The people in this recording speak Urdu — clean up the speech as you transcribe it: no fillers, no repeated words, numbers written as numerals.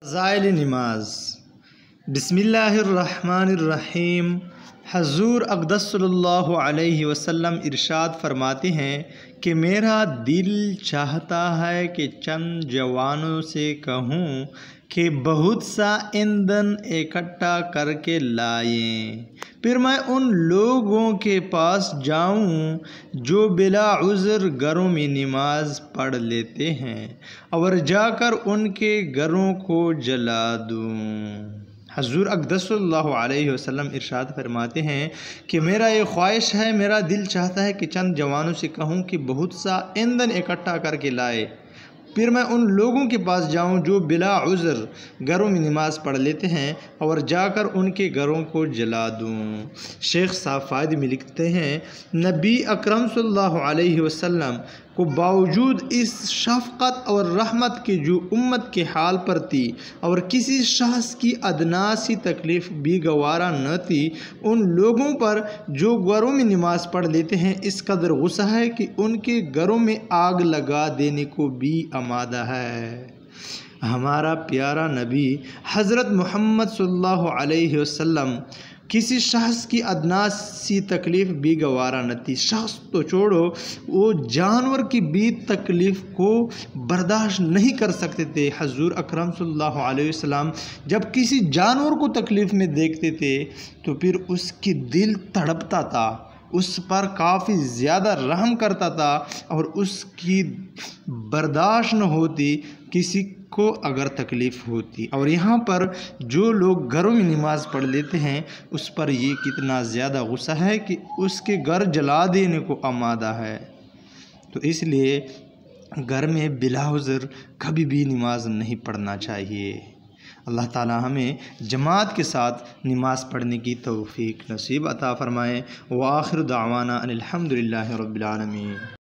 فضائل نماز۔ بسم اللہ الرحمن الرحیم۔ حضور اقدس صلی اللہ علیہ وسلم ارشاد فرماتے ہیں کہ میرا دل چاہتا ہے کہ چند جوانوں سے کہوں کہ بہت سا ایندھن اکٹھا کر کے لائیں، پھر میں ان لوگوں کے پاس جاؤں جو بلا عذر گھروں میں نماز پڑھ لیتے ہیں اور جا کر ان کے گھروں کو جلا دوں۔ حضور اقدس صلی اللہ علیہ وسلم ارشاد فرماتے ہیں کہ میرا یہ خواہش ہے، میرا دل چاہتا ہے کہ چند جوانوں سے کہوں کہ بہت سا ایندھن اکٹھا کر کے لائے، پھر میں ان لوگوں کے پاس جاؤں جو بلا عذر گھروں میں نماز پڑھ لیتے ہیں اور جا کر ان کے گھروں کو جلا دوں۔ شیخ صاحب فائد میں لکھتے ہیں، نبی اکرم صلی اللہ علیہ وسلم کو باوجود اس شفقت اور رحمت کے جو امت کے حال پر تھی اور کسی شخص کی ادنا سی تکلیف بھی گوارا نہ تھی، ان لوگوں پر جو گھروں میں نماز پڑھ لیتے ہیں اس قدر غصہ ہے کہ ان کے گھروں میں آگ لگا دینے کو بھی آمادہ ہے۔ ہمارا پیارا نبی حضرت محمد صلی اللہ علیہ وسلم کسی شخص کی ادنا سی تکلیف بھی گوارا نہ تھی، شخص تو چھوڑو، وہ جانور کی بھی تکلیف کو برداشت نہیں کر سکتے تھے۔ حضور اکرم صلی اللہ علیہ وسلم جب کسی جانور کو تکلیف میں دیکھتے تھے تو پھر اس کی دل تڑپتا تھا، اس پر کافی زیادہ رحم کرتا تھا اور اس کی برداشت نہ ہوتی کسی کو اگر تکلیف ہوتی۔ اور یہاں پر جو لوگ گھروں میں نماز پڑھ لیتے ہیں اس پر یہ کتنا زیادہ غصہ ہے کہ اس کے گھر جلا دینے کو آمادہ ہے۔ تو اس لیے گھر میں بلا عذر کبھی بھی نماز نہیں پڑھنا چاہیے۔ اللہ تعالی ہمیں جماعت کے ساتھ نماز پڑھنے کی توفیق نصیب عطا فرمائے۔ وآخر دعوانا ان الحمد للہ رب العالمین۔